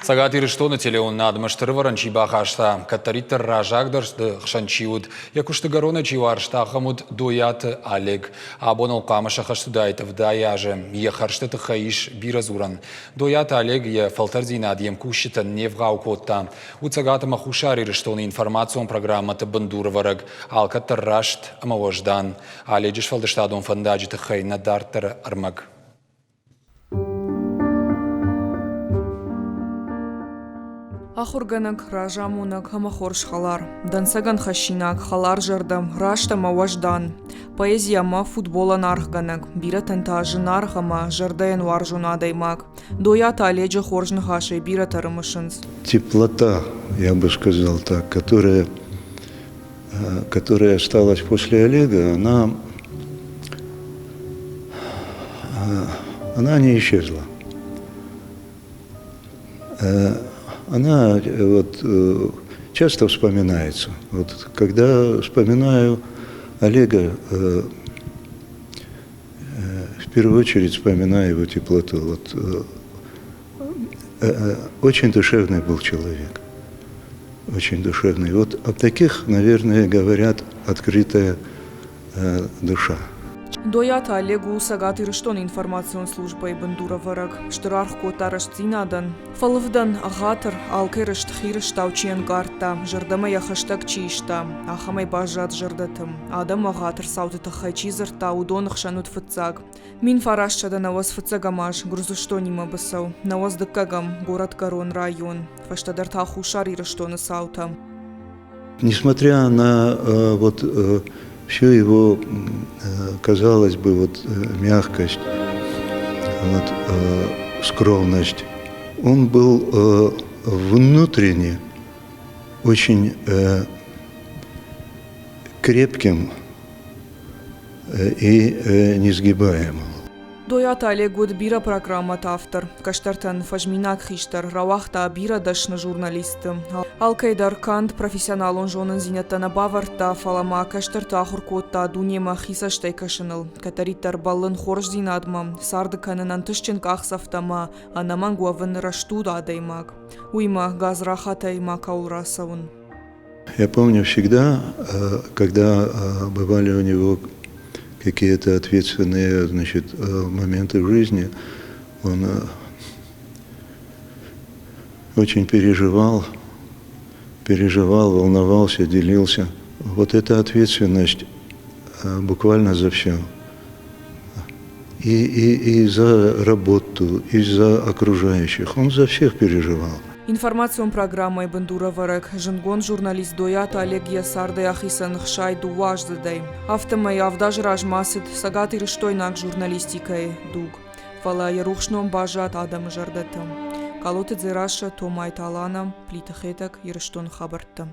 Сагат ирыштоны телеон надмаштыр варанчи бахашта, катаритер ражагдыршты хшанчиуд, якушты гарона чиваршта хамуд доят Олег. Абонал камаша хаштудайтов даяже, ехаршты тхаиш биразуран. Доят Олег е фалтарзина дьем кушита невгау котта. Уцагата махушар ирыштоны информацион программата бандур вараг, алкатар рашт амавождан. Олежиш фалдаштадон фандаджи тхай надартер армаг. Ахурганак, ражамунак, хамахорш халар. Дансаган хашинак, халар жардам, рашта маваждан. Поэзия ма футбола нархганак, бира тентажи нархама, жардаен варжунадаймак. Доята Оледжа хоржн хашей, бира тарымышынс. Теплота, я бы сказал так, которая осталась после Олега, она не исчезла. Она часто вспоминается. Вот, когда вспоминаю Олега, в первую очередь вспоминаю его теплоту. Очень душевный был человек. Очень душевный. Вот о таких, наверное, говорят открытая душа. Доята Олегу сагат ирыштон информацион службой бандура вараг. Штырарх котарыш цинадан. Фалывдан агатыр алкерышт хирышт таучиен гарта. Жардама яхаштак чишта. Ахамай бажат жардатым. Адам агатыр сауты тахайчи зырта удонах шанут фыцаг. Мин фарашчада навоз фыцагамаш. Грузуштонима басау. Навоз дыккагам. Город Корон район. Фаштадар тахушар ирыштоны саутам. Несмотря на всю его, казалось бы, мягкость, скромность, он был внутренне очень крепким и несгибаемым. Доята Олег год бира программат автор. Каштартан фажминак хиштар, равахта бира дашна журналисты. Алкайдар Кант профессионал он жонын зинеттана баварта, фалама каштарта ахуркотта дунема хисаштай кашыныл. Катариттар баллын хорж зинадма, сарды канынан тышчен кахсафтама, анаман гуавын раштуда адаймак. Уйма газрахатайма каулрасаун. Я помню всегда, когда бывали у него какие-то ответственные, моменты в жизни, он очень переживал, волновался, делился. Вот эта ответственность буквально за все. И за работу, и за окружающих. Он за всех переживал. Информацион программой бандура варак. Жангон журналист Доята Олег Ясардай ахисан хшай дуаждадай. Автомай авдаж ражмасит сагат ирыштойнак журналистикай дуг. Фала ярухшном бажат адам жардатам. Калоты дзираша томай таланам плитахетак ирыштон хабартам.